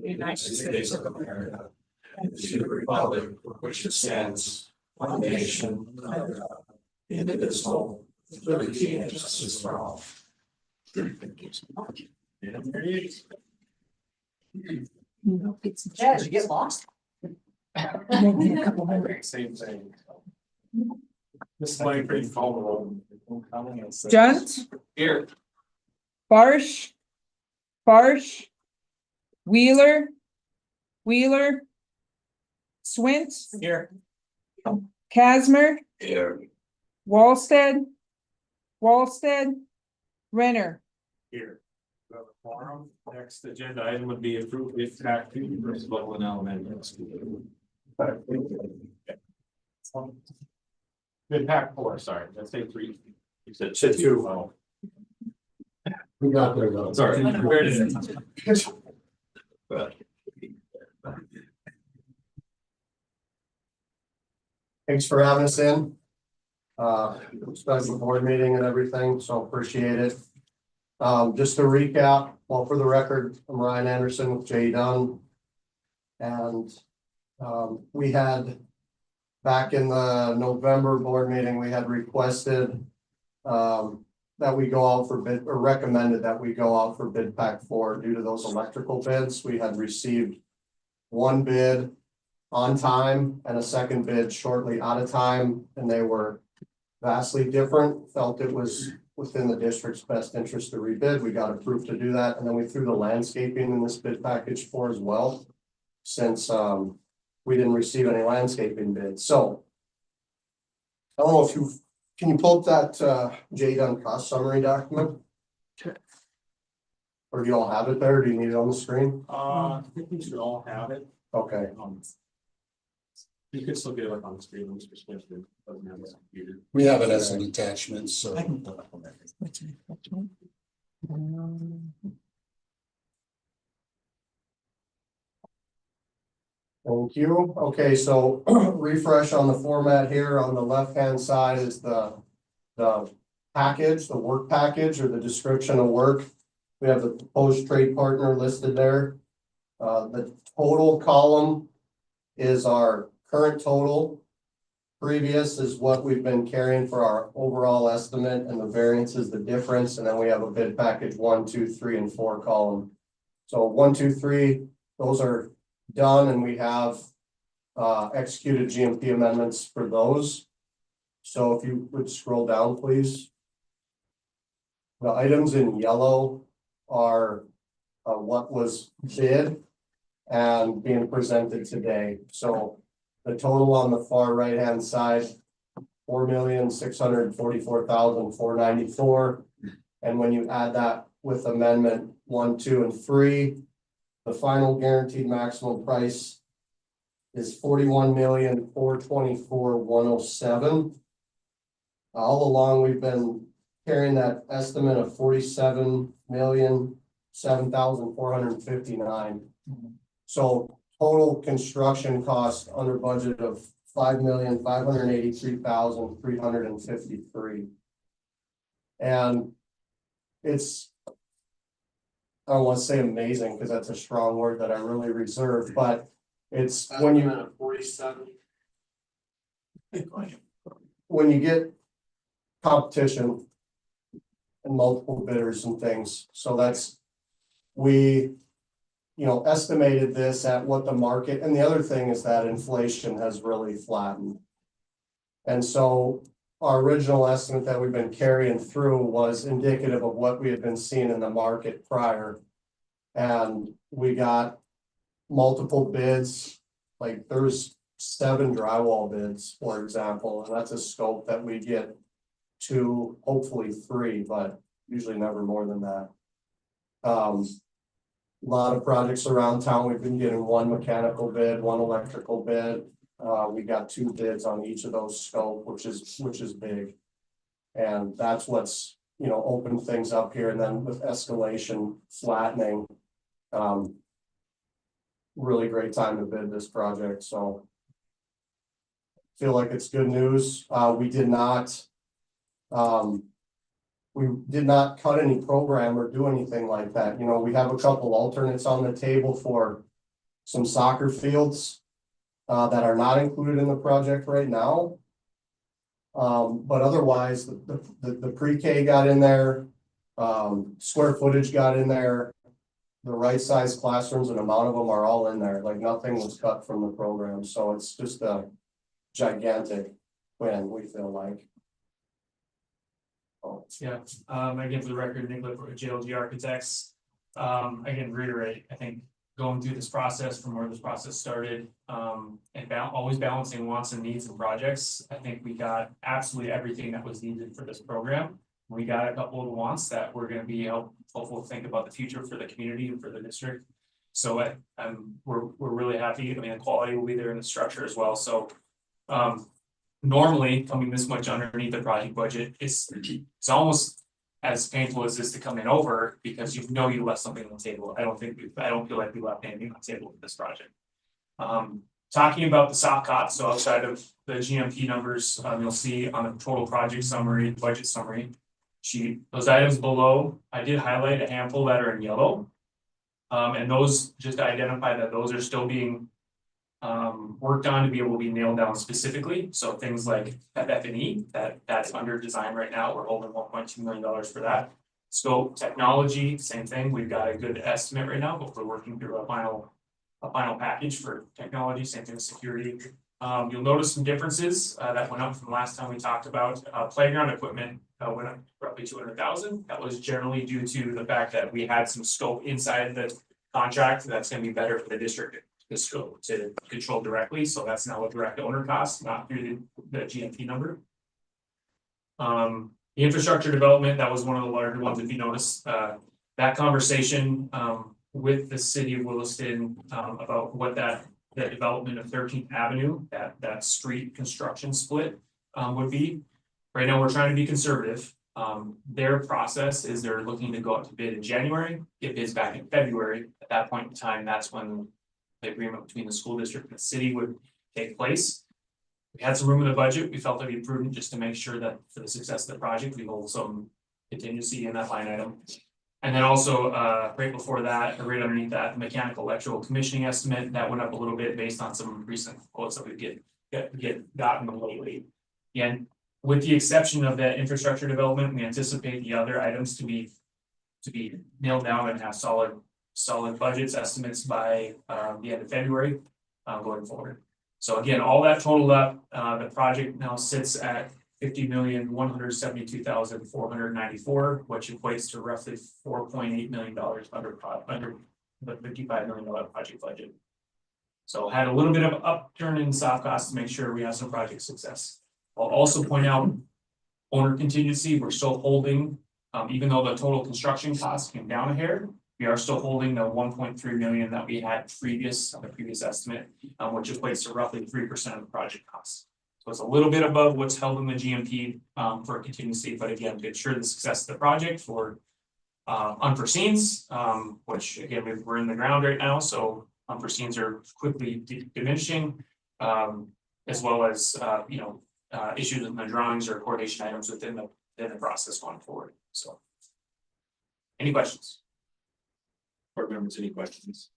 United States of America, and to the republic for which it stands, one nation, under God, indivisible, with liberty and justice for all. Yeah, did you get lost? Same thing. This might be called. Junt, Here. Barsh, Wheeler, Swint, Here. Casmer, Here. Wallstead, Renner. Here. We have a forum. Next agenda item would be approved if tax to versus Loveland Elementary School. Good pack 4, sorry, let's say 3. You said 2. Oh. We got there though. Sorry, where did it? Thanks for having us in. Special board meeting and everything, so appreciate it. Just to recap, well, for the record, I'm Ryan Anderson with J Dunn. And we had, back in the November board meeting, we had requested that we go out for bid, or recommended that we go out for bid pack 4 due to those electrical bids. We had received one bid on time and a second bid shortly out of time, and they were vastly different. Felt it was within the district's best interest to rebid. We got approved to do that, and then we threw the landscaping in this bid package 4 as well, since we didn't receive any landscaping bids. So I don't know if you can pull up that J Dunn cost summary document? Sure. Or do you all have it there? Do you need it on the screen? I think we should all have it. Okay. You could still get it like on the screen, Mr. Smith doesn't have a computer. We have it as an attachment, so. Thank you. Okay, so refresh on the format here. On the left-hand side is the package, the work package, or the description of work. We have the proposed trade partner listed there. The total column is our current total. Previous is what we've been carrying for our overall estimate, and the variance is the difference. And then we have a bid package 1, 2, 3, and 4 column. So 1, 2, 3, those are done, and we have executed GMP amendments for those. So if you would scroll down, please. The items in yellow are what was bid and being presented today. So the total on the far right hand side, $4,644,494. And when you add that with amendment 1, 2, and 3, the final guaranteed maximum price is $41,424,107. All along, we've been carrying that estimate of $47,007,459. So total construction cost under budget of $5,583,353. And it's, I don't want to say amazing because that's a strong word that I really reserve, but it's when you 47. When you get competition and multiple bidders and things. So that's, we, estimated this at what the market, and the other thing is that inflation has really flattened. And so our original estimate that we've been carrying through was indicative of what we had been seeing in the market prior. And we got multiple bids, like there's 7 drywall bids, for example, and that's a scope that we get 2, hopefully 3, but usually never more than that. A lot of projects around town, we've been getting 1 mechanical bid, 1 electrical bid. We got 2 bids on each of those scope, which is big. And that's what's, opened things up here. And then with escalation flattening, really great time to bid this project. So feel like it's good news. We did not we did not cut any program or do anything like that. You know, we have a couple alternates on the table for some soccer fields that are not included in the project right now. But otherwise, the pre-K got in there, square footage got in there. The right size classrooms and amount of them are all in there, like nothing was cut from the program, so it's just a gigantic win, we feel like. Oh, Yeah, again, for the record, Nick Lippert with JLG Architects. Again, reiterate, I think going through this process from where this process started, and always balancing wants and needs and projects, I think we got absolutely everything that was needed for this program. We got a couple of wants that we're gonna be helpful to think about the future for the community and for the district. So we're really happy. I mean, the quality will be there in the structure as well, so normally coming this much underneath the project budget, it's almost as painful as this to come in over, because you know you left something on the table. I don't feel like we left anything on the table with this project. Talking about the soft costs, so outside of the GMP numbers, you'll see on the total project summary, budget summary sheet, those items below, I did highlight a handful that are in yellow. And those, just to identify that those are still being worked on to be able to be nailed down specifically. So things like FF&E, that's under design right now. We're holding $1.2 million for that. Scope, technology, same thing. We've got a good estimate right now, but we're working through a final package for technology, same thing with security. You'll notice some differences that went up from last time we talked about. Playground equipment went up roughly $200,000. That was generally due to the fact that we had some scope inside the contract that's going to be better for the district, the scope to control directly. So that's now a direct owner cost, not through the GMP number. The infrastructure development, that was one of the larger ones. If you notice that conversation with the city of Williston about what the development of 13th Avenue, that street construction split would be. Right now, we're trying to be conservative. Their process is they're looking to go out to bid in January, get bids back in February. At that point in time, that's when the agreement between the school district and the city would take place. We had some room in the budget. We felt it'd be prudent just to make sure that for the success of the project, we hold some contingency in that line item. And then also, right before that, right underneath that, the mechanical electrical commissioning estimate, that went up a little bit based on some recent quotes that we've gotten lately. And with the exception of that infrastructure development, we anticipate the other items to be nailed down and have solid budgets estimates by the end of February going forward. So again, all that totaled up, the project now sits at $50,172,494, which equates to roughly $4.8 million under the $55 million project budget. So had a little bit of upturn in soft costs to make sure we have some project success. I'll also point out owner contingency, we're still holding, even though the total construction costs came down a hair, we are still holding the 1.3 million that we had on the previous estimate, which equates to roughly 3% of the project costs. So it's a little bit above what's held in the GMP for a contingency, but again, to ensure the success of the project for unforeseens, which again, we're in the ground right now, so unforeseens are quickly diminishing, as well as issues in the drawings or coordination items within the process going forward. So, any questions? Board members, any questions?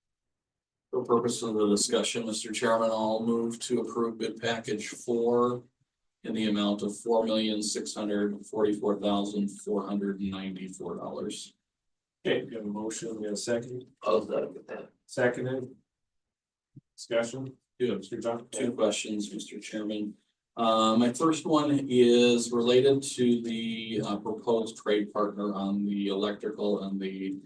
For purpose of the discussion, Mr. Chairman, I'll move to approve bid package 4 in the amount of $4,644,494. Okay, we have a motion, we have a second. I'll second that. Seconded. Discussion. Two questions, Mr. Chairman. My first one is related to the proposed trade partner on the electrical and the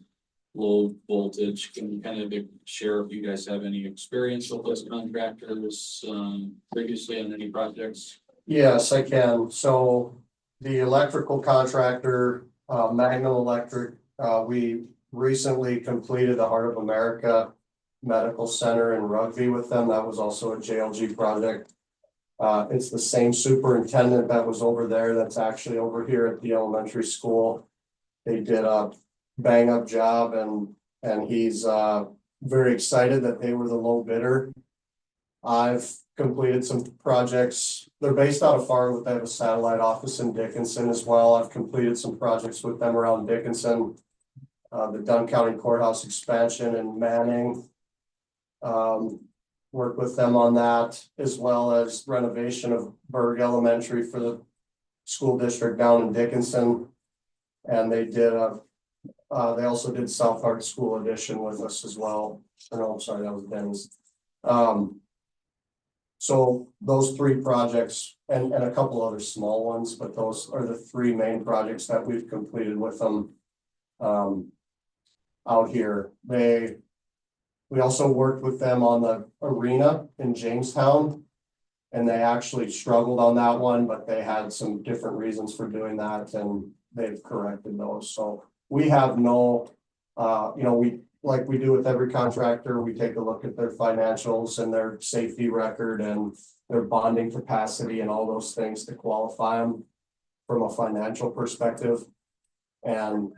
low voltage. Can you kind of share if you guys have any experience with those contractors previously on any projects? Yes, I can. So the electrical contractor, Magnum Electric, we recently completed the Heart of America Medical Center in Rugby with them. That was also a JLG project. It's the same superintendent that was over there that's actually over here at the elementary school. They did a bang up job, and he's very excited that they were the low bidder. I've completed some projects. They're based out of Farmwood. They have a satellite office in Dickinson as well. I've completed some projects with them around Dickinson. The Dunn County Courthouse expansion in Manning. Worked with them on that, as well as renovation of Berg Elementary for the school district down in Dickinson. And they did they also did South Park School Edition with us as well. Or no, I'm sorry, that was Ben's. So those three projects and a couple other small ones, but those are the three main projects that we've completed with them. Out here, we also worked with them on the arena in Jamestown. And they actually struggled on that one, but they had some different reasons for doing that and they've corrected those. So we have no, we, like we do with every contractor, we take a look at their financials and their safety record and their bonding capacity and all those things to qualify them from a financial perspective. And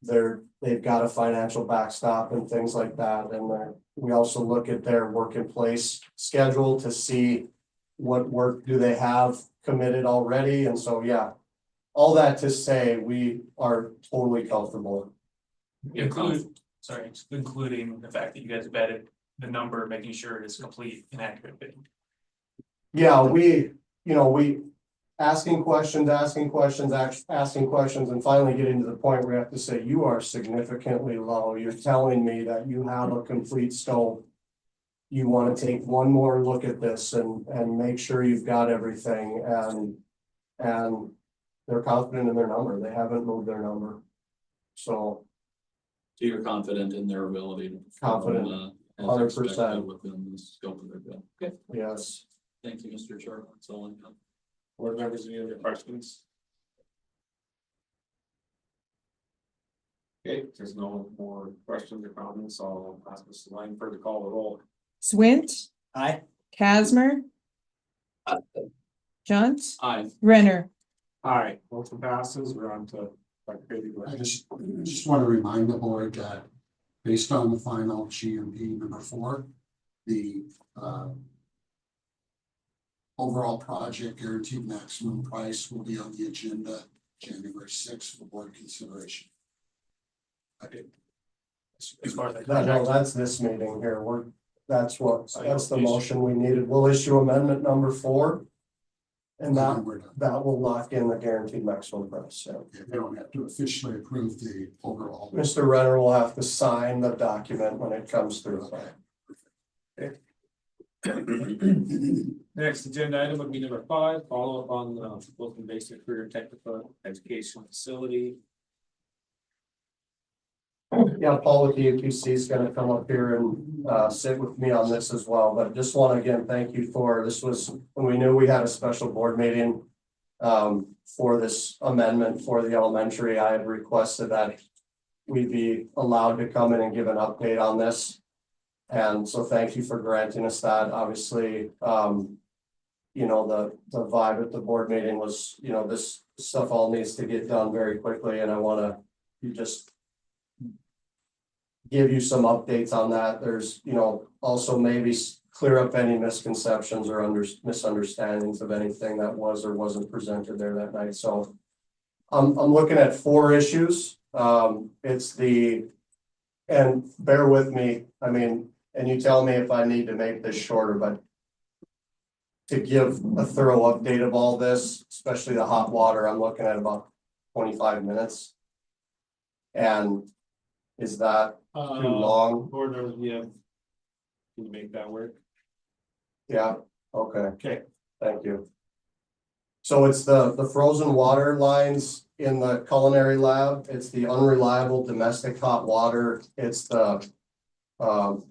they've got a financial backstop and things like that. And we also look at their work in place schedule to see what work do they have committed already. And so, yeah, all that to say, we are totally comfortable. Including the fact that you guys vetted the number, making sure it is complete and accurate. Yeah, we asking questions, and finally getting to the point where we have to say, you are significantly low. You're telling me that you have a complete scope. You want to take one more look at this and make sure you've got everything and they're confident in their number. They haven't moved their number. So you're confident in their ability to. Confident, as 100%. expected within the scope of their bill. Okay, yes. thank you, Mr. Chair. That's all I have. Board members, any other questions? Okay, if there's no more questions or comments, I'll ask Mr. Langford to call the roll. Swint, Aye. Casmer. Johnson, Aye. Renner. Aye, motion passes. We're on to Dr. Katie. I just want to remind the board that based on the final GMP number 4, the overall project guaranteed maximum price will be on the agenda January 6th for board consideration. As far as No, that's this meeting here. That's the motion we needed. We'll issue amendment number 4. And that will lock in the guaranteed maximum price. So They don't have to officially approve the overall. Mr. Renner will have to sign the document when it comes through. Next agenda item would be number 5, follow up on the Williston Basin Career Technical Education Facility. Yeah, Paul with the UTC is going to come up here and sit with me on this as well, but just want to again, thank you for, this was when we knew we had a special board meeting for this amendment for the elementary. I had requested that we be allowed to come in and give an update on this. And so thank you for granting us that. Obviously, the vibe at the board meeting was, this stuff all needs to get done very quickly, and I want to just give you some updates on that. There's, also maybe clear up any misconceptions or misunderstandings of anything that was or wasn't presented there that night. So I'm looking at 4 issues. And bear with me, and you tell me if I need to make this shorter, but to give a thorough update of all this, especially the hot water, I'm looking at about 25 minutes. And is that too long? Board members, can you make that work? Yeah, okay, Okay. thank you. So it's the frozen water lines in the culinary lab. It's the unreliable domestic hot water. It's the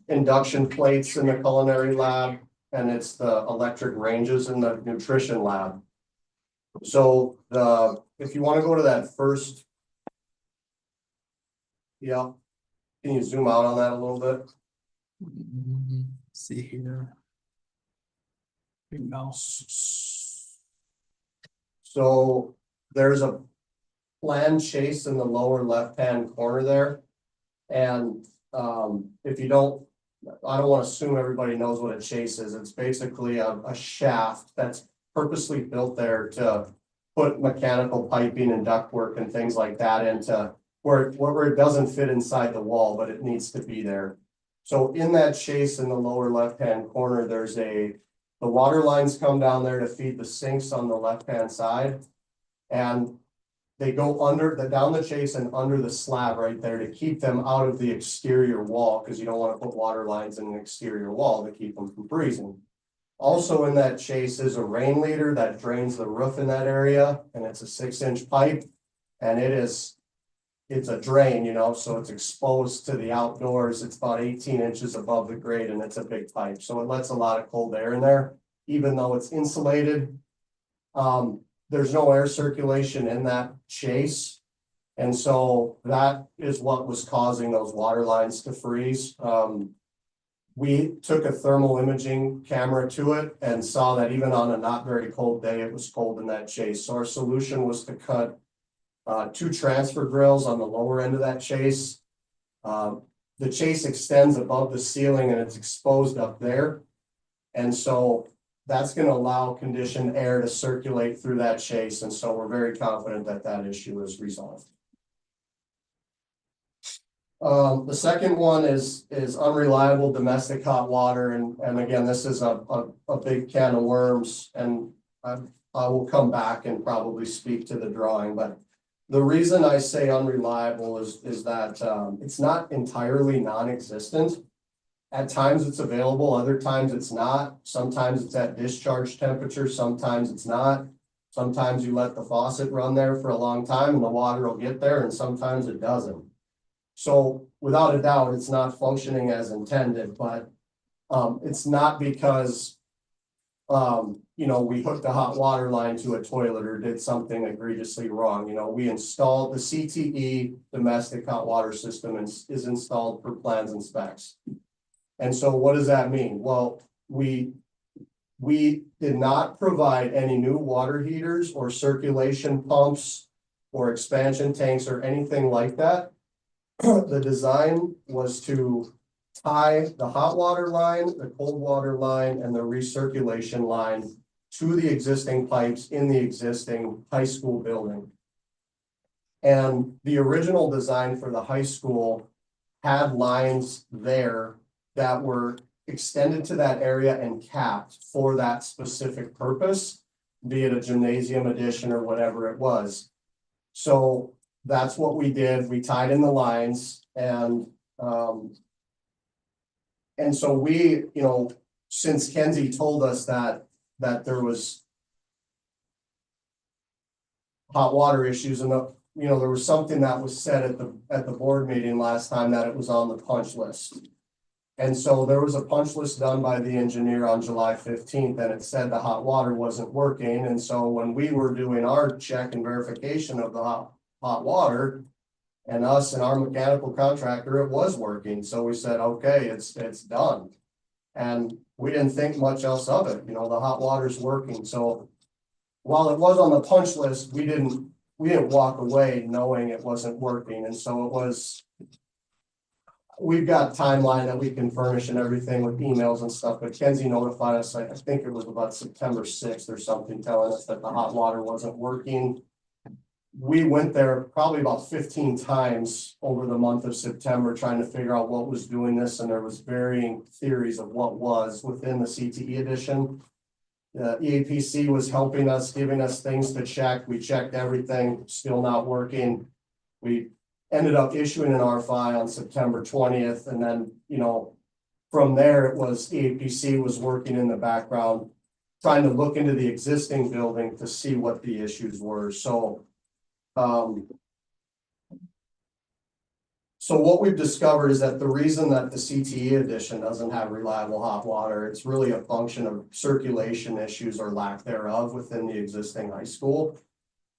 induction plates in the culinary lab, and it's the electric ranges in the nutrition lab. So if you want to go to that first. Yeah, can you zoom out on that a little bit? See here. Big mouse. So there's a planned chase in the lower left-hand corner there. And if you don't I don't want to assume everybody knows what a chase is. It's basically a shaft that's purposely built there to put mechanical piping and ductwork and things like that into where it doesn't fit inside the wall, but it needs to be there. So in that chase in the lower left-hand corner, the water lines come down there to feed the sinks on the left-hand side. And they go down the chase and under the slab right there to keep them out of the exterior wall, because you don't want to put water lines in an exterior wall to keep them from freezing. Also in that chase is a rain leader that drains the roof in that area, and it's a 6-inch pipe. And it's a drain, so it's exposed to the outdoors. It's about 18 inches above the grade, and it's a big pipe. So it lets a lot of cold air in there, even though it's insulated. There's no air circulation in that chase. And so that is what was causing those water lines to freeze. We took a thermal imaging camera to it and saw that even on a not very cold day, it was cold in that chase. So our solution was to cut 2 transfer grills on the lower end of that chase. The chase extends above the ceiling and it's exposed up there. And so that's going to allow conditioned air to circulate through that chase. And so we're very confident that that issue is resolved. The second one is unreliable domestic hot water. And again, this is a big can of worms, and I will come back and probably speak to the drawing. But the reason I say unreliable is that it's not entirely non-existent. At times it's available, other times it's not. Sometimes it's at discharge temperature, sometimes it's not. Sometimes you let the faucet run there for a long time and the water will get there, and sometimes it doesn't. So without a doubt, it's not functioning as intended, but it's not because we hooked a hot water line to a toilet or did something egregiously wrong. We installed the CTE domestic hot water system and is installed per plans and specs. And so what does that mean? Well, we did not provide any new water heaters or circulation pumps or expansion tanks or anything like that. The design was to tie the hot water line, the cold water line, and the recirculation line to the existing pipes in the existing high school building. And the original design for the high school had lines there that were extended to that area and capped for that specific purpose, be it a gymnasium addition or whatever it was. So that's what we did. We tied in the lines, and so we, since Kenzie told us that there was hot water issues, and there was something that was said at the board meeting last time that it was on the punch list. And so there was a punch list done by the engineer on July 15th, and it said the hot water wasn't working. And so when we were doing our check and verification of the hot water, and us and our mechanical contractor, it was working. So we said, okay, it's done. And we didn't think much else of it. The hot water's working. So while it was on the punch list, we didn't walk away knowing it wasn't working. And so we've got timeline that we can furnish and everything with emails and stuff, but Kenzie notified us, I think it was about September 6th or something, telling us that the hot water wasn't working. We went there probably about 15 times over the month of September trying to figure out what was doing this, and there was varying theories of what was within the CTE edition. The EAPC was helping us, giving us things to check. We checked everything, still not working. We ended up issuing an RFI on September 20th, and then, from there it was EAPC was working in the background, trying to look into the existing building to see what the issues were. So what we've discovered is that the reason that the CTE edition doesn't have reliable hot water, it's really a function of circulation issues or lack thereof within the existing high school.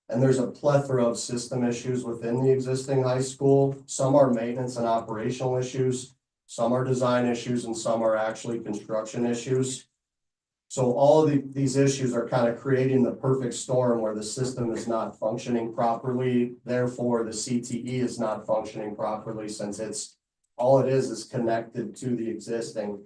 And there's a plethora of system issues within the existing high school. Some are maintenance and operational issues, some are design issues, and some are actually construction issues. So all of these issues are kind of creating the perfect storm where the system is not functioning properly. Therefore, the CTE is not functioning properly since it's All it is connected to the existing.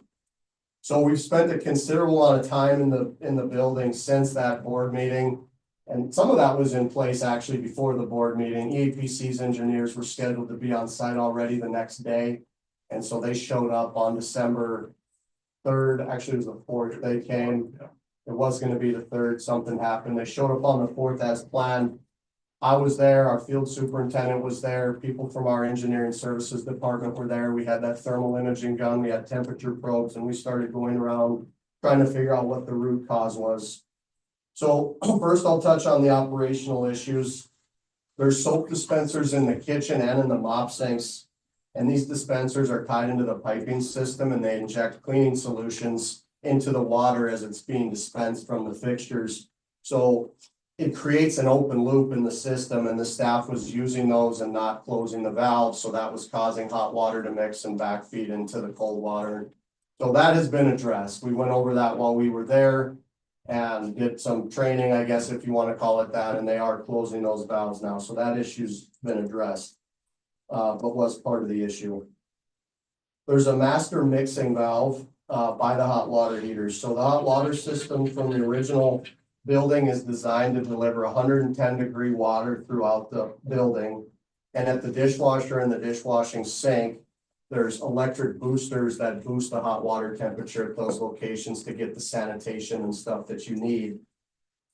So we've spent a considerable amount of time in the building since that board meeting. And some of that was in place actually before the board meeting. EAPC's engineers were scheduled to be on site already the next day. And so they showed up on December 3rd, actually it was the 4th they came. It was gonna be the 3rd, something happened. They showed up on the 4th as planned. I was there, our field superintendent was there, people from our engineering services department were there. We had that thermal imaging gun, we had temperature probes, and we started going around trying to figure out what the root cause was. So first I'll touch on the operational issues. There's soap dispensers in the kitchen and in the mop sinks. And these dispensers are tied into the piping system and they inject cleaning solutions into the water as it's being dispensed from the fixtures. So it creates an open loop in the system and the staff was using those and not closing the valves. So that was causing hot water to mix and backfeed into the cold water. So that has been addressed. We went over that while we were there and did some training, I guess, if you want to call it that, and they are closing those valves now. So that issue's been addressed, but was part of the issue. There's a master mixing valve by the hot water heaters. So the hot water system from the original building is designed to deliver 110-degree water throughout the building. And at the dishwasher and the dishwashing sink, there's electric boosters that boost the hot water temperature at those locations to get the sanitation and stuff that you need.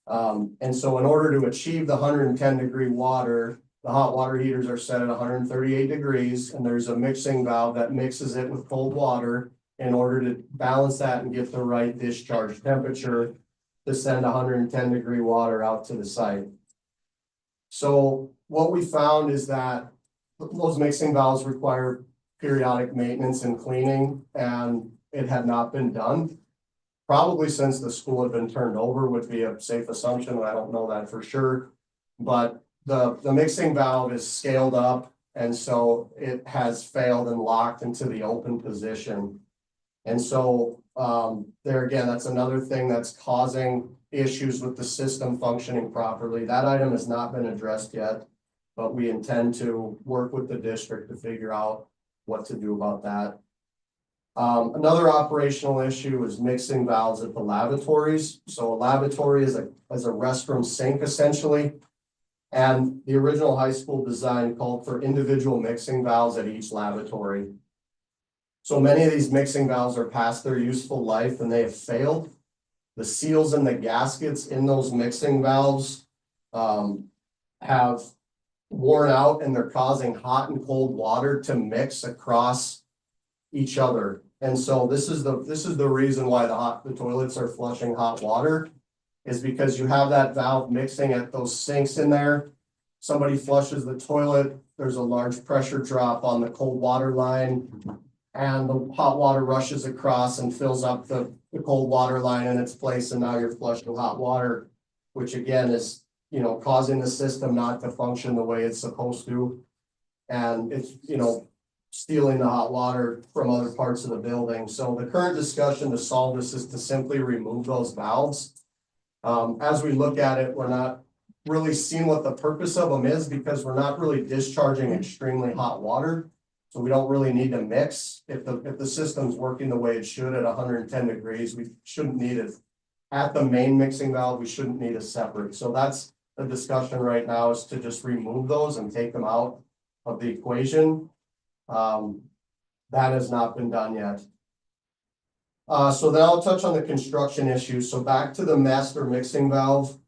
And so in order to achieve the 110-degree water, the hot water heaters are set at 138 degrees, and there's a mixing valve that mixes it with cold water in order to balance that and get the right discharge temperature to send 110-degree water out to the site. So what we found is that those mixing valves require periodic maintenance and cleaning, and it had not been done. Probably since the school had been turned over would be a safe assumption, and I don't know that for sure. But the mixing valve is scaled up, and so it has failed and locked into the open position. And so there again, that's another thing that's causing issues with the system functioning properly. That item has not been addressed yet, but we intend to work with the district to figure out what to do about that. Another operational issue is mixing valves at the lavatories. So a lavatory is a restroom sink essentially. And the original high school design called for individual mixing valves at each lavatory. So many of these mixing valves are past their useful life and they have failed. The seals and the gaskets in those mixing valves have worn out and they're causing hot and cold water to mix across each other. And so this is the reason why the toilets are flushing hot water, is because you have that valve mixing at those sinks in there. Somebody flushes the toilet, there's a large pressure drop on the cold water line, and the hot water rushes across and fills up the cold water line in its place, and now you're flushing hot water, which again is, you know, causing the system not to function the way it's supposed to. And it's, you know, stealing the hot water from other parts of the building. So the current discussion to solve this is to simply remove those valves. As we look at it, we're not really seeing what the purpose of them is, because we're not really discharging extremely hot water. So we don't really need to mix. If the system's working the way it should at 110 degrees, we shouldn't need it. At the main mixing valve, we shouldn't need a separate. So that's the discussion right now, is to just remove those and take them out of the equation. That has not been done yet. So then I'll touch on the construction issues. So back to the master mixing valve.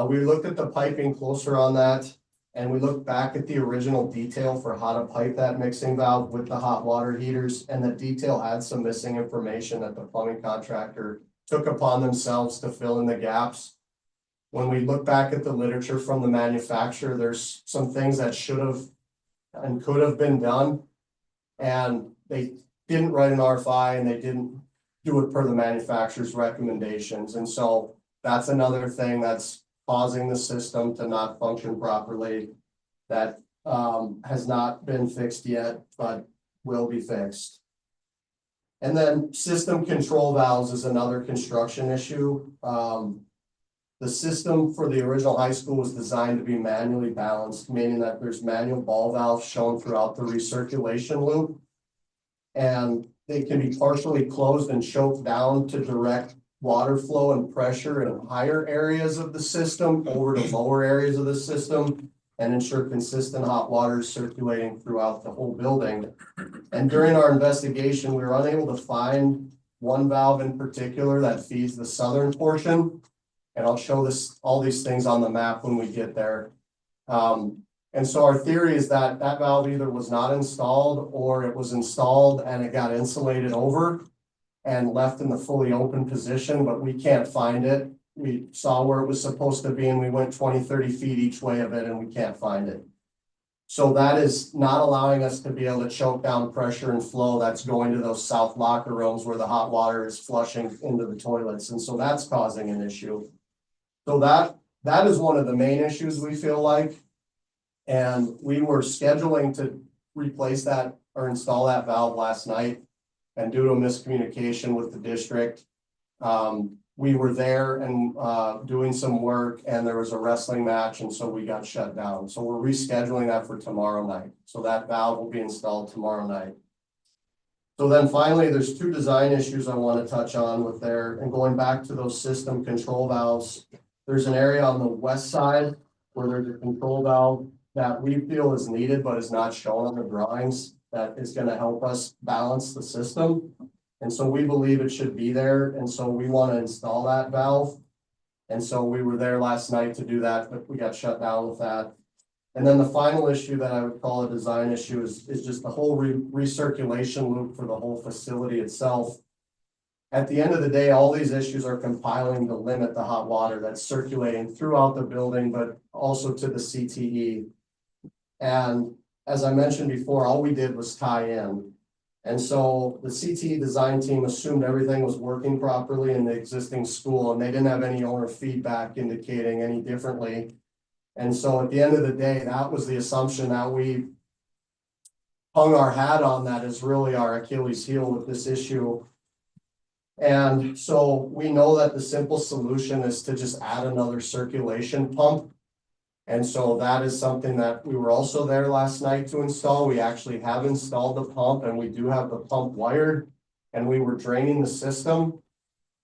We looked at the piping closer on that, and we looked back at the original detail for how to pipe that mixing valve with the hot water heaters, and the detail had some missing information that the plumbing contractor took upon themselves to fill in the gaps. When we look back at the literature from the manufacturer, there's some things that should have and could have been done, and they didn't write an RFI and they didn't do it per the manufacturer's recommendations. And so that's another thing that's causing the system to not function properly, that has not been fixed yet, but will be fixed. And then system control valves is another construction issue. The system for the original high school was designed to be manually balanced, meaning that there's manual ball valves shown throughout the recirculation loop. And they can be partially closed and choked down to direct water flow and pressure in higher areas of the system over to lower areas of the system and ensure consistent hot water circulating throughout the whole building. And during our investigation, we were unable to find one valve in particular that feeds the southern portion. And I'll show all these things on the map when we get there. And so our theory is that that valve either was not installed or it was installed and it got insulated over and left in the fully open position, but we can't find it. We saw where it was supposed to be and we went 20, 30 feet each way of it and we can't find it. So that is not allowing us to be able to choke down pressure and flow that's going to those south locker rooms where the hot water is flushing into the toilets. And so that's causing an issue. So that is one of the main issues we feel like. And we were scheduling to replace that or install that valve last night. And due to a miscommunication with the district, we were there and doing some work and there was a wrestling match. And so we got shut down. So we're rescheduling that for tomorrow night. So that valve will be installed tomorrow night. So then finally, there's two design issues I want to touch on with there. And going back to those system control valves, there's an area on the west side where there's a control valve that we feel is needed, but is not shown on the drawings, that is going to help us balance the system. And so we believe it should be there. And so we want to install that valve. And so we were there last night to do that, but we got shut down with that. And then the final issue that I would call a design issue is just the whole recirculation loop for the whole facility itself. At the end of the day, all these issues are compiling to limit the hot water that's circulating throughout the building, but also to the CTE. And as I mentioned before, all we did was tie in. And so the CTE design team assumed everything was working properly in the existing school, and they didn't have any owner feedback indicating any differently. And so at the end of the day, that was the assumption that we hung our hat on, that is really our Achilles heel with this issue. And so we know that the simple solution is to just add another circulation pump. And so that is something that we were also there last night to install. We actually have installed the pump and we do have the pump wired and we were draining the system.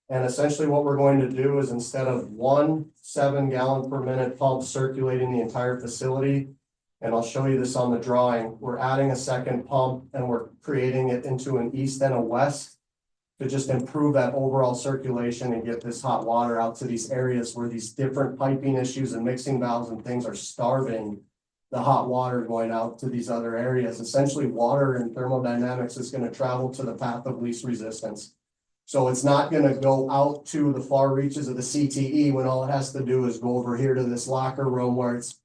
And essentially what we're going to do is, instead of one 7-gallon per minute pump circulating the entire facility, and I'll show you this on the drawing, we're adding a second pump and we're creating it into an east and a west to just improve that overall circulation and get this hot water out to these areas where these different piping issues and mixing valves and things are starving the hot water going out to these other areas. Essentially, water in thermodynamics is going to travel to the path of least resistance. So it's not going to go out to the far reaches of the CTE when all it has to do is go over here to this locker room where it's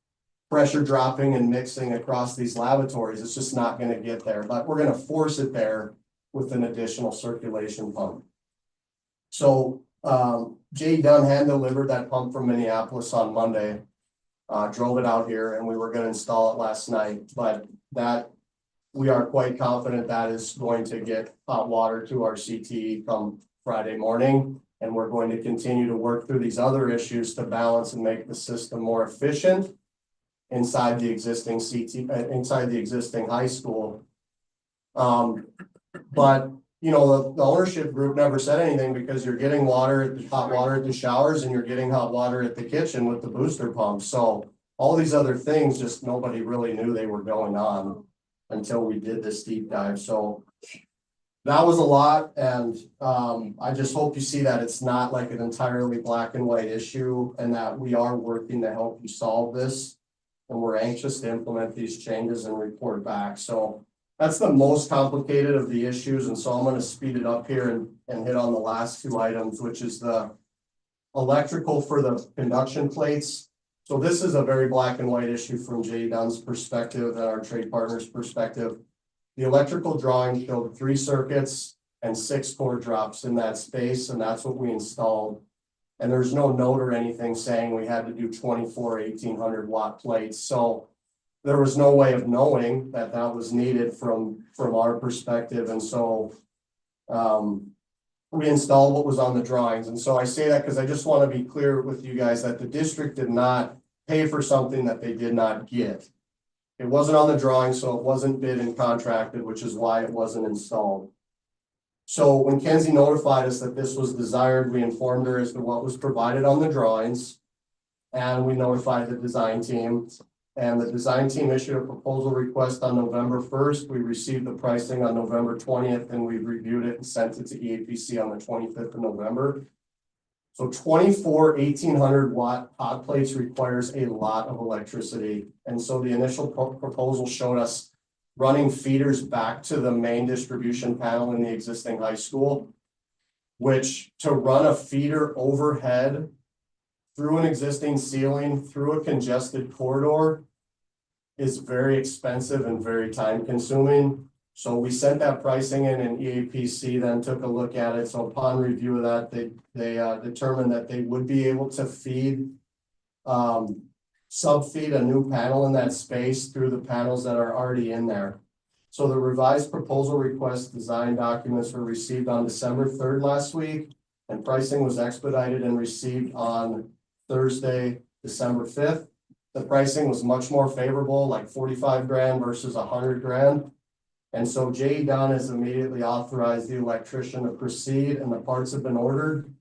pressure dropping and mixing across these lavatories. It's just not going to get there, but we're going to force it there with an additional circulation pump. So Jay Dunn hand delivered that pump from Minneapolis on Monday, drove it out here, and we were going to install it last night, but that we are quite confident that is going to get hot water to our CTE come Friday morning. And we're going to continue to work through these other issues to balance and make the system more efficient inside the existing inside the existing high school. But you know, the ownership group never said anything, because you're getting hot water at the showers and you're getting hot water at the kitchen with the booster pump. So all these other things, just nobody really knew they were going on until we did this deep dive. So that was a lot. And I just hope you see that it's not like an entirely black and white issue, and that we are working to help you solve this. And we're anxious to implement these changes and report back. So that's the most complicated of the issues. And so I'm going to speed it up here and hit on the last two items, which is the electrical for the conduction plates. So this is a very black and white issue from Jay Dunn's perspective and our trade partner's perspective. The electrical drawing showed 3 circuits and 6 core drops in that space, and that's what we installed. And there's no note or anything saying we had to do 24 1800 watt plates. So there was no way of knowing that that was needed from our perspective. And so we installed what was on the drawings. And so I say that because I just want to be clear with you guys that the district did not pay for something that they did not get. It wasn't on the drawing, so it wasn't bid and contracted, which is why it wasn't installed. So when Kenzie notified us that this was desired, we informed her as to what was provided on the drawings. And we notified the design team, and the design team issued a proposal request on November 1st. We received the pricing on November 20th, and we reviewed it and sent it to EAPC on the 25th of November. So 24 1800 watt hot plates requires a lot of electricity. And so the initial proposal showed us running feeders back to the main distribution panel in the existing high school, which to run a feeder overhead through an existing ceiling, through a congested corridor is very expensive and very time consuming. So we sent that pricing in, and EAPC then took a look at it. So upon review of that, they determined that they would be able to feed, sub-feed a new panel in that space through the panels that are already in there. So the revised proposal request design documents were received on December 3rd last week, and pricing was expedited and received on Thursday, December 5th. The pricing was much more favorable, like 45 grand versus 100 grand. And so J.E. Dunn has immediately authorized the electrician to proceed, and the parts have been ordered.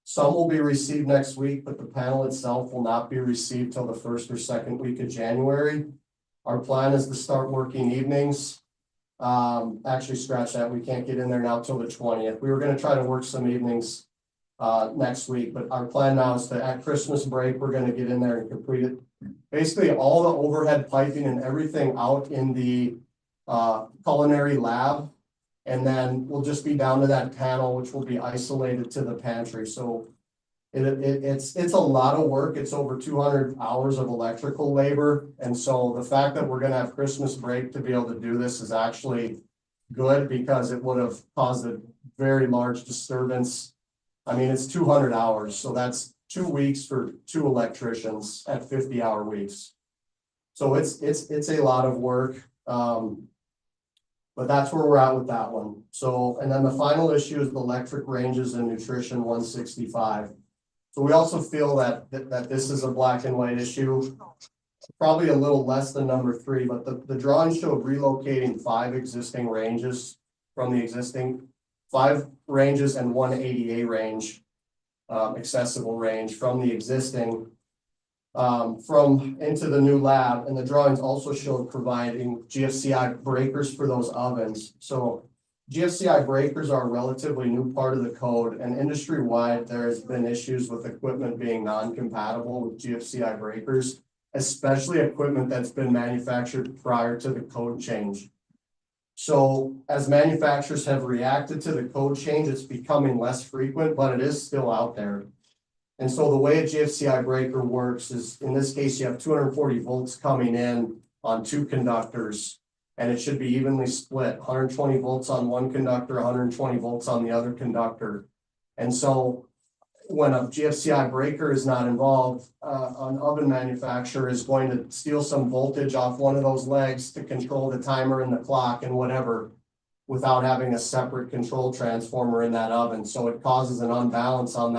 Some will be received next week, but the panel itself will not be received till the 1st or 2nd week of January. Our plan is to start working evenings. Actually scratch that, we can't get in there now till the 20th. We were gonna try to work some evenings next week, but our plan now is to, at Christmas break, we're gonna get in there and complete it. Basically, all the overhead piping and everything out in the culinary lab, and then we'll just be down to that panel, which will be isolated to the pantry. So it's a lot of work. It's over 200 hours of electrical labor, and so the fact that we're gonna have Christmas break to be able to do this is actually good, because it would have caused a very large disturbance. I mean, it's 200 hours, so that's 2 weeks for 2 electricians at 50-hour weeks. So it's a lot of work. But that's where we're at with that one. So, and then the final issue is the electric ranges and nutrition 165. So we also feel that this is a black and white issue, probably a little less than number 3, but the drawings show relocating 5 existing ranges from the existing 5 ranges and 1 ADA range, accessible range from the existing from into the new lab, and the drawings also showed providing GFCI breakers for those ovens. So GFCI breakers are a relatively new part of the code, and industry-wide there has been issues with equipment being non-compatible with GFCI breakers, especially equipment that's been manufactured prior to the code change. So as manufacturers have reacted to the code change, it's becoming less frequent, but it is still out there. And so the way a GFCI breaker works is, in this case, you have 240 volts coming in on 2 conductors, and it should be evenly split, 120 volts on one conductor, 120 volts on the other conductor. And so when a GFCI breaker is not involved, an oven manufacturer is going to steal some voltage off one of those legs to control the timer and the clock and whatever, without having a separate control transformer in that oven. So it causes an unbalance on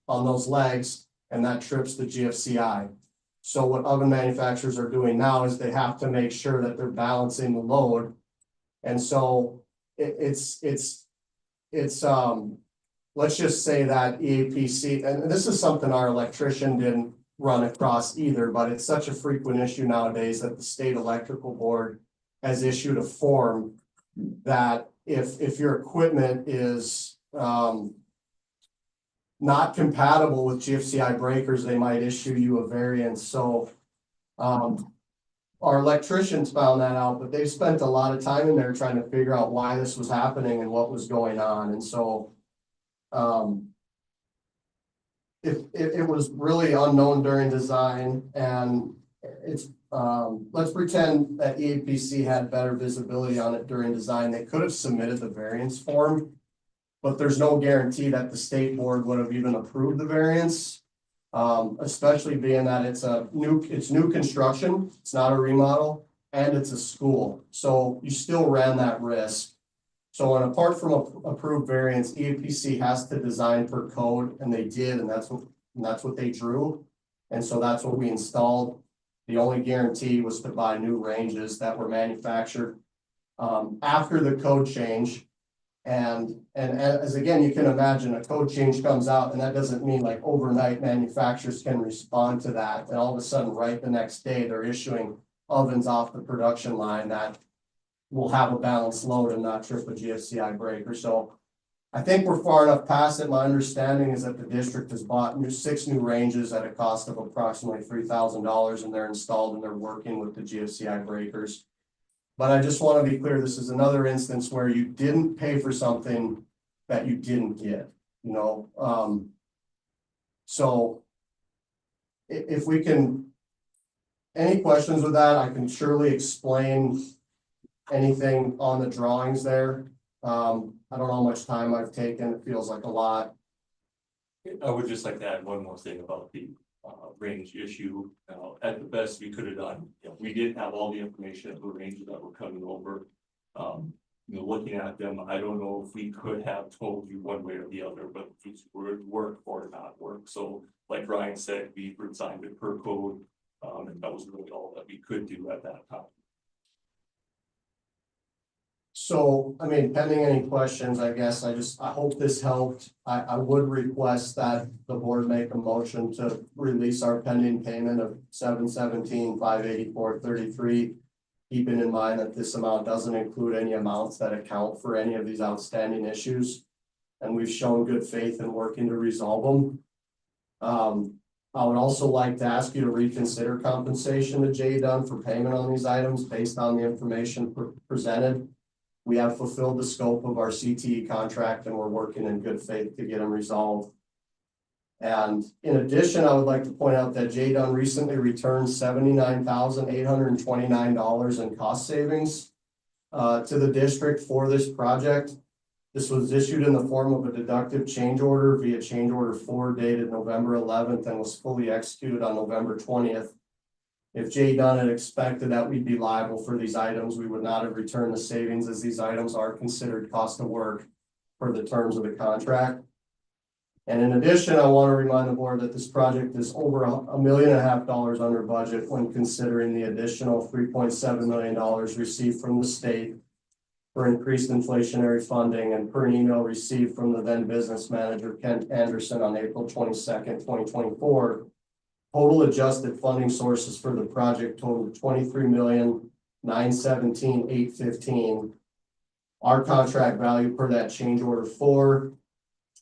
those legs, and that trips the GFCI. So what oven manufacturers are doing now is they have to make sure that they're balancing the load. And so it's let's just say that EAPC, and this is something our electrician didn't run across either, but it's such a frequent issue nowadays that the state electrical board has issued a form that if your equipment is not compatible with GFCI breakers, they might issue you a variance. So our electricians found that out, but they've spent a lot of time in there trying to figure out why this was happening and what was going on. And so it was really unknown during design, and it's let's pretend that EAPC had better visibility on it during design. They could have submitted the variance form, but there's no guarantee that the state board would have even approved the variance, especially being that it's new construction, it's not a remodel, and it's a school. So you still ran that risk. So, and apart from approved variance, EAPC has to design per code, and they did, and that's what they drew. And so that's what we installed. The only guarantee was to buy new ranges that were manufactured after the code change. And as again, you can imagine, a code change comes out, and that doesn't mean like overnight manufacturers can respond to that. And all of a sudden, right the next day, they're issuing ovens off the production line that will have a balanced load and not trip a GFCI breaker. So I think we're far enough past it. My understanding is that the district has bought 6 new ranges at a cost of approximately $3,000, and they're installed and they're working with the GFCI breakers. But I just want to be clear, this is another instance where you didn't pay for something that you didn't get, you know? So if we can, any questions with that, I can surely explain anything on the drawings there. I don't know how much time I've taken. It feels like a lot. I would just like to add one more thing about the range issue. At the best we could have done, we didn't have all the information of the ranges that were coming over. Looking at them, I don't know if we could have told you one way or the other, but these would work or not work. So like Ryan said, we resigned it per code. And that was really all that we could do at that time. So, I mean, pending any questions, I guess, I hope this helped. I would request that the board make a motion to release our pending payment of $717,584.33. Keeping in mind that this amount doesn't include any amounts that account for any of these outstanding issues. And we've shown good faith in working to resolve them. I would also like to ask you to reconsider compensation to J Dunn for payment on these items based on the information presented. We have fulfilled the scope of our CTE contract, and we're working in good faith to get them resolved. And in addition, I would like to point out that J Dunn recently returned $79,829 in cost savings to the district for this project. This was issued in the form of a deductive change order via change order 4 dated November 11th and was fully executed on November 20th. If J Dunn had expected that we'd be liable for these items, we would not have returned the savings, as these items are considered cost of work for the terms of the contract. And in addition, I want to remind the board that this project is over $1.5 million under budget when considering the additional $3.7 million received from the state for increased inflationary funding, and per an email received from the then business manager, Kent Anderson, on April 22nd, 2024. Total adjusted funding sources for the project totaled $23,917,815. Our contract value per that change order 4,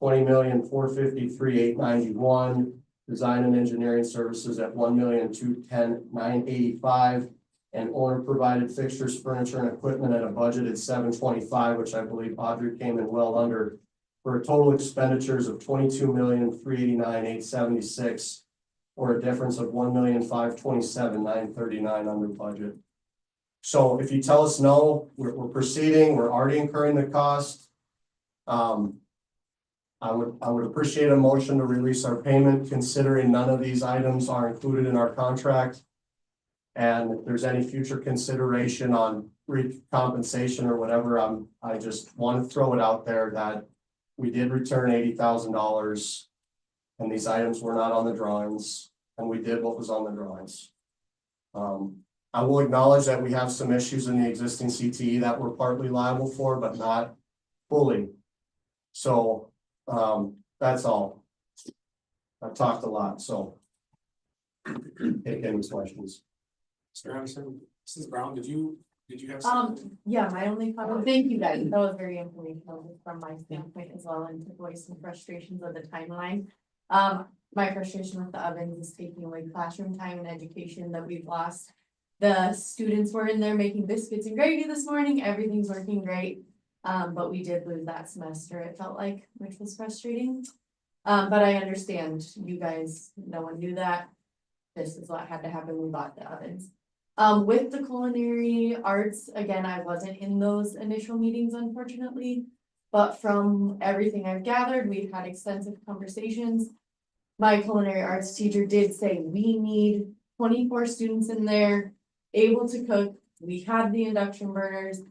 $20,453,891. Design and engineering services at $1,210,985. And owner provided fixtures, furniture, and equipment at a budgeted $725,000, which I believe Audrey came in well under, for a total expenditures of $22,389,876. or a difference of $1,527,939 under budget. So if you tell us no, we're proceeding, we're already incurring the cost. I would appreciate a motion to release our payment, considering none of these items are included in our contract. And if there's any future consideration on compensation or whatever, I just want to throw it out there that we did return $80,000. And these items were not on the drawings, and we did what was on the drawings. I will acknowledge that we have some issues in the existing CTE that we're partly liable for, but not fully. So that's all. I've talked a lot, so take any questions. Mr. Anderson, Mrs. Brown, did you have something? Yeah, my only comment, thank you guys, that was very informational from my standpoint as well, and took away some frustrations of the timeline. My frustration with the ovens is taking away classroom time and education that we've lost. The students were in there making biscuits and gravy this morning, everything's working great. But we did lose that semester, it felt like, which was frustrating. But I understand you guys, no one knew that. This is what had to happen, we bought the ovens. With the culinary arts, again, I wasn't in those initial meetings, unfortunately. But from everything I've gathered, we've had extensive conversations. My culinary arts teacher did say we need 24 students in there, able to cook. We had the induction burners.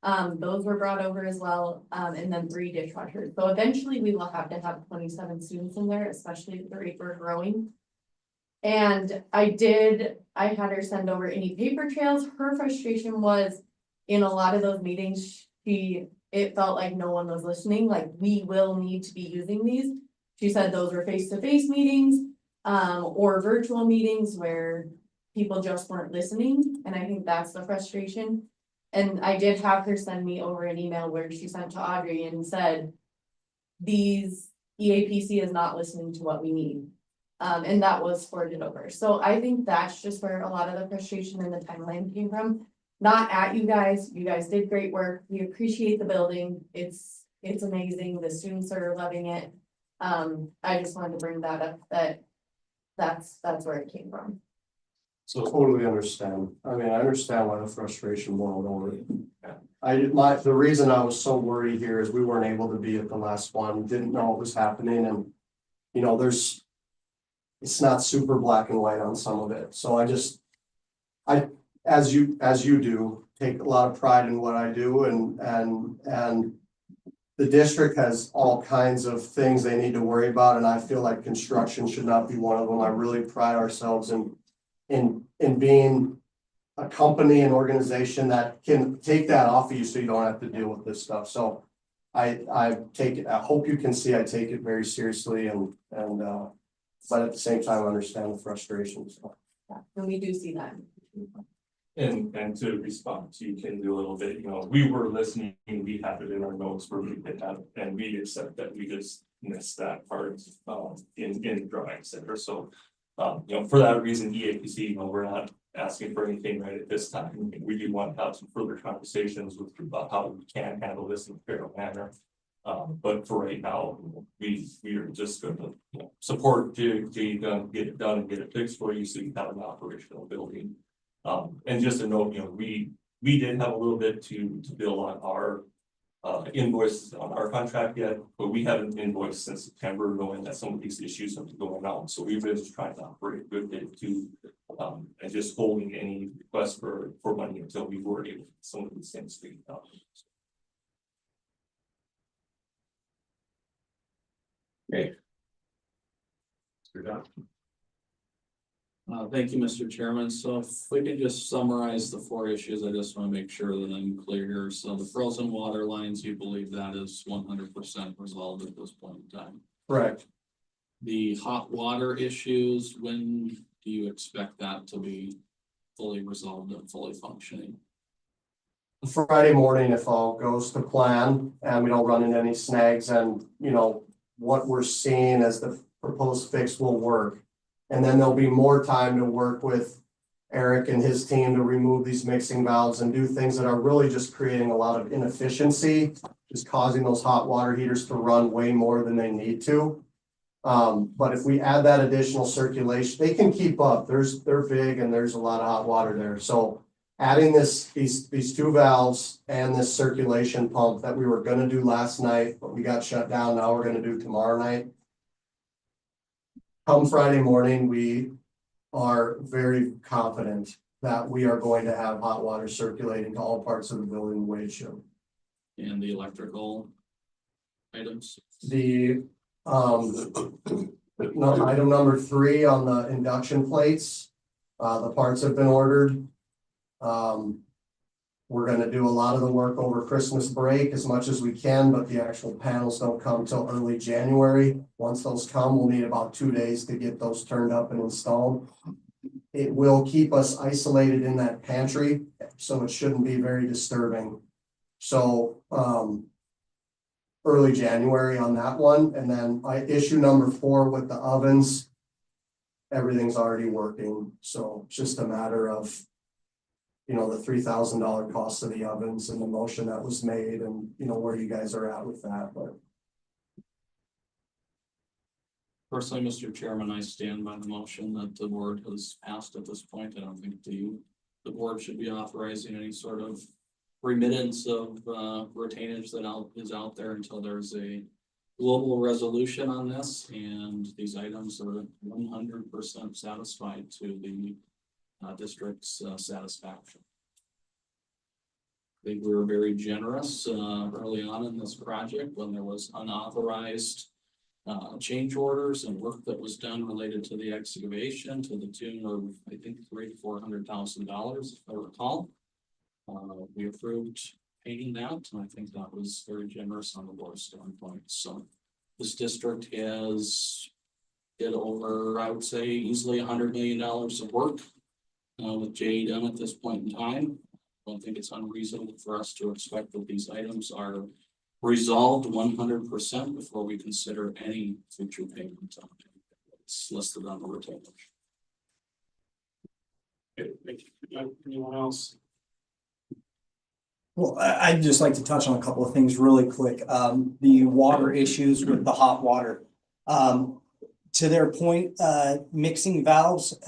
Those were brought over as well, and then 3 dishwashers. So eventually we will have to have 27 students in there, especially at the rate we're growing. And I had her send over any paper trails. Her frustration was in a lot of those meetings, it felt like no one was listening, like we will need to be using these. She said those were face-to-face meetings, or virtual meetings where people just weren't listening, and I think that's the frustration. And I did have her send me over an email where she sent to Audrey and said, these EAPC is not listening to what we need. And that was forwarded over. So I think that's just where a lot of the frustration and the timeline came from. Not at you guys did great work, we appreciate the building, it's amazing, the students are loving it. I just wanted to bring that up, that's where it came from. So totally understand. I mean, I understand why the frustration boiled over. The reason I was so worried here is we weren't able to be at the last one, didn't know what was happening, and you know, it's not super black and white on some of it. So as you do, take a lot of pride in what I do, and the district has all kinds of things they need to worry about, and I feel like construction should not be one of them. I really pride ourselves in being a company and organization that can take that off of you so you don't have to deal with this stuff. So I take it, I hope you can see I take it very seriously, and but at the same time, I understand the frustration. So. Yeah, and we do see that. And to respond to you, Kenzie, a little bit, you know, we were listening, we have it in our notes where we did have, and we accept that we just missed that part, in the drawing center, so. You know, for that reason, EAPC, you know, we're not asking for anything right at this time. We do want to have some further conversations with you about how we can handle this in a fair manner. But for right now, we are just going to, you know, support to get it done and get it fixed for you so you have an operational building. And just a note, you know, we did have a little bit to bill on our invoices on our contract yet, but we haven't invoiced since September, knowing that some of these issues have been going on. So we've been just trying to operate good bit to and just holding any requests for money until we were able to get some of these things figured out. Okay. You're done. Thank you, Mr. Chairman. So if we could just summarize the four issues, I just want to make sure that I'm clear here. So the frozen water lines, you believe that is 100% resolved at this point in time? Correct. The hot water issues, when do you expect that to be fully resolved and fully functioning? Friday morning, if all goes to plan and we don't run into any snags, and you know, what we're seeing as the proposed fix will work. And then there'll be more time to work with Eric and his team to remove these mixing valves and do things that are really just creating a lot of inefficiency, just causing those hot water heaters to run way more than they need to. But if we add that additional circulation, they can keep up. They're big and there's a lot of hot water there. So adding these two valves and this circulation pump that we were gonna do last night, but we got shut down, now we're gonna do tomorrow night. Come Friday morning, we are very confident that we are going to have hot water circulating to all parts of the building the way it should. And the electrical items? The item number 3 on the induction plates, the parts have been ordered. We're gonna do a lot of the work over Christmas break as much as we can, but the actual panels don't come till early January. Once those come, we'll need about 2 days to get those turned up and installed. It will keep us isolated in that pantry, so it shouldn't be very disturbing. So, early January on that one, and then issue number 4 with the ovens. Everything's already working, so it's just a matter of, you know, the $3,000 cost of the ovens and the motion that was made, and you know where you guys are at with that. But Personally, Mr. Chairman, I stand by the motion that the board has passed at this point. I don't think the board should be authorizing any sort of remittance of retainage that is out there until there's a global resolution on this, and these items are 100% satisfied to the district's satisfaction. I think we were very generous early on in this project when there was unauthorized change orders and work that was done related to the excavation to the tune of, I think, $300,000 to $400,000, if I recall. We approved painting that, and I think that was very generous on the board's standpoint. So this district has did over, I would say, easily $100 million of work with Jay done at this point in time. I don't think it's unreasonable for us to expect that these items are resolved 100% before we consider any future payment on it. It's listed on the retainer. Okay, thank you. Anyone else? Well, I'd just like to touch on a couple of things really quick. The water issues with the hot water. To their point, mixing valves,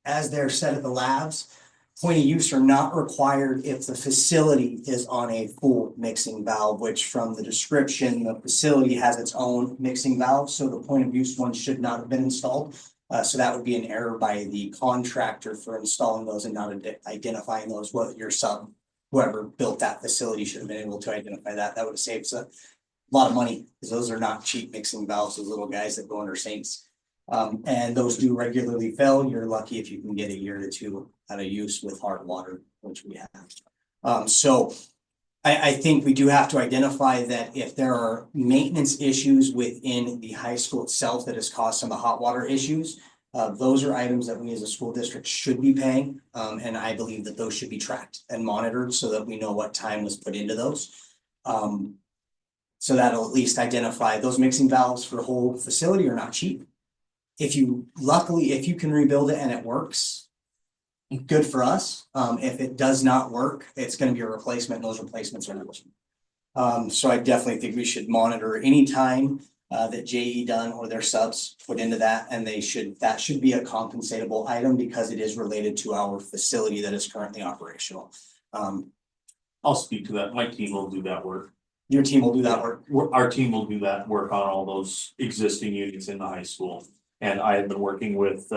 as they're set at the labs, point of use are not required if the facility is on a full mixing valve, which from the description, the facility has its own mixing valve, so the point of use one should not have been installed. So that would be an error by the contractor for installing those and not identifying those. What your sub, whoever built that facility should have been able to identify that. That would have saved us a lot of money, because those are not cheap mixing valves, those little guys that go under sinks. And those do regularly fail. You're lucky if you can get a year to two out of use with hard water, which we have. So I think we do have to identify that if there are maintenance issues within the high school itself that has caused some of the hot water issues, those are items that we as a school district should be paying. And I believe that those should be tracked and monitored so that we know what time was put into those. So that'll at least identify those mixing valves for the whole facility are not cheap. If you can rebuild it and it works, good for us. If it does not work, it's going to be a replacement. And those replacements are not cheap. So I definitely think we should monitor any time that JE done or their subs put into that, and that should be a compensatable item because it is related to our facility that is currently operational. I'll speak to that. My team will do that work. Your team will do that work. Our team will do that work on all those existing units in the high school. And I have been working with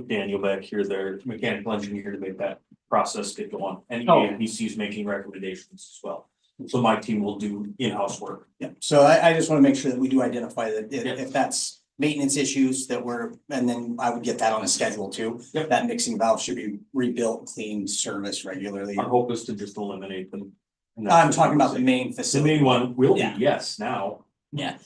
Daniel back here, their mechanical engineer, to make that process get going. And EAPC's making recommendations as well. So my team will do in-house work. Yeah, so I just want to make sure that we do identify that if that's maintenance issues and then I would get that on a schedule too. Yep. That mixing valve should be rebuilt, cleaned, serviced regularly. Our hope is to just eliminate them. I'm talking about the main The facility. main one will be, Yeah. yes, now. Yeah.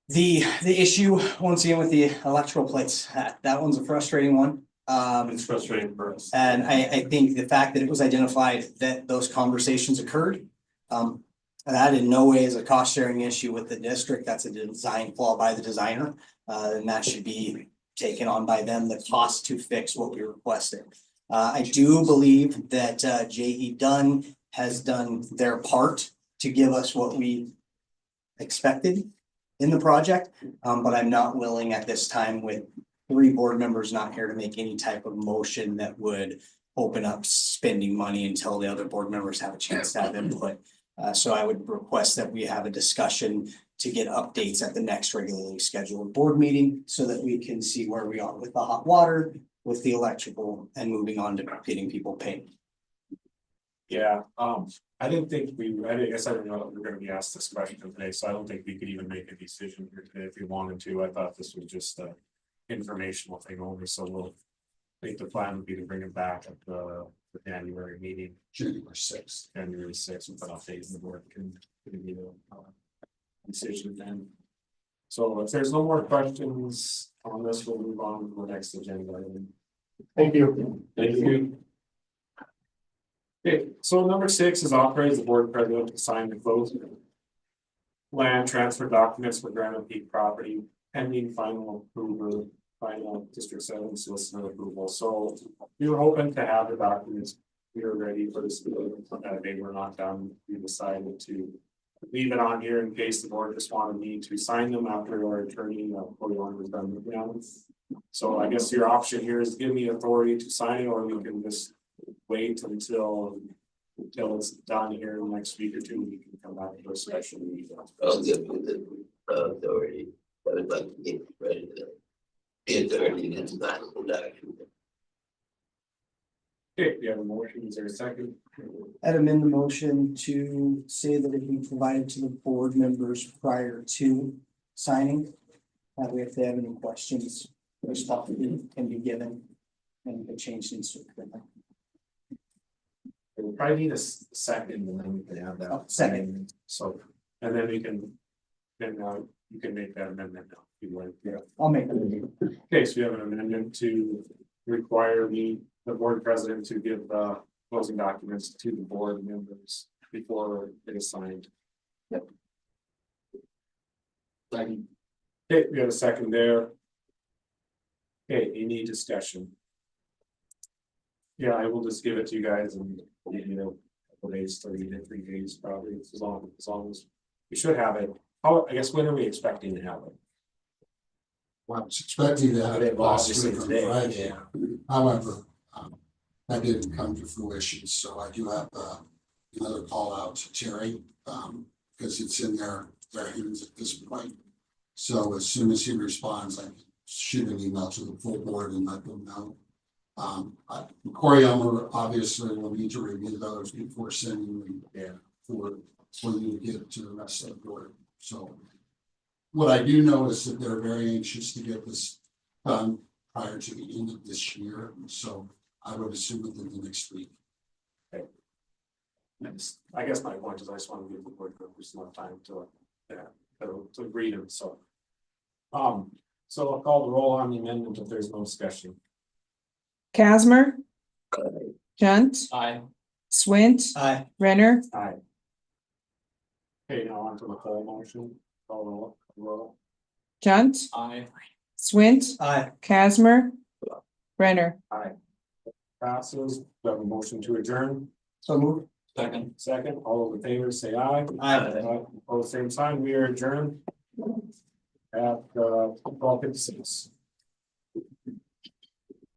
The issue, once again, with the electrical plates, that one's a frustrating one. It's frustrating for us. And I think the fact that it was identified that those conversations occurred, that in no way is a cost sharing issue with the district. That's a design flaw by the designer. And that should be taken on by them, the cost to fix what we requested. I do believe that JE Dunn has done their part to give us what we expected in the project, but I'm not willing at this time with 3 board members not here to make any type of motion that would open up spending money until the other board members have a chance to have input. So I would request that we have a discussion to get updates at the next regularly scheduled board meeting so that we can see where we are with the hot water, with the electrical, and moving on to getting people paid. Yeah, I didn't think I guess I didn't know that we were gonna be asked this question today, so I don't think we could even make a decision here today if we wanted to. I thought this was just a informational thing only, so I think the plan would be to bring it back at the January meeting. January 6th. January 6th with an update in the board can be the decision then. So if there's no more questions on this, we'll move on to the next agenda item. Thank you. Thank you. Okay, so number 6 is authorize the board president to sign the closed land transfer documents for Granite Peak property pending final approval, final District 7 solicitor approval. So we were hoping to have the documents. We were ready for this. They were not done. We decided to leave it on here in case the board just wanted me to sign them after our attorney, Corian was done with them. So I guess your option here is give me authority to sign it, or we can just wait until it's done here next week or 2. We can come back to a special meeting. I'll give you the authority. I would like to get ready to the authority to sign the document. Okay, we have a motion, is there a second? I'd amend the motion to say that it be provided to the board members prior to signing. That way, if they have any questions, response can be given and the change needs to occur. We'll probably need a second and then we can have that. Second. So, and then we can, then you can make that amendment now, if you like. Yeah. I'll make it. Okay, so we have an amendment to require the board president to give the closing documents to the board members before it is signed. Second. Okay, we have a second there. Okay, any discussion? Yeah, I will just give it to you guys and, you know, a couple days, 3 days, probably, as long as we should have it. How, I guess, when are we expecting to have it? Well, I was expecting to have it Obviously possibly on today, Friday. yeah. However, that didn't come to fruition, so I do have another call out to Terry, because it's in their hands at this point. So as soon as he responds, I can shoot an email to the full board and let them know. Corey Elmer obviously will need to review those before sending them for you to get to the rest of the board. So what I do know is that they're very anxious to get this done prior to the end of this year, so I would assume within the next week. I guess my point is I just want to give the board members enough time to read them, so. So I'll call the roll on the amendment if there's no discussion. Casmer. Junt, Aye. Swint, Aye. Renner, Aye. Okay, now on to the full motion, call the roll. Junt, Aye. Swint, Aye. Casmer, Renner. Aye. Passes, we have a motion to adjourn, So move. second, all those in favor say aye. Aye. All the same sign, we are adjourned. At 12:56.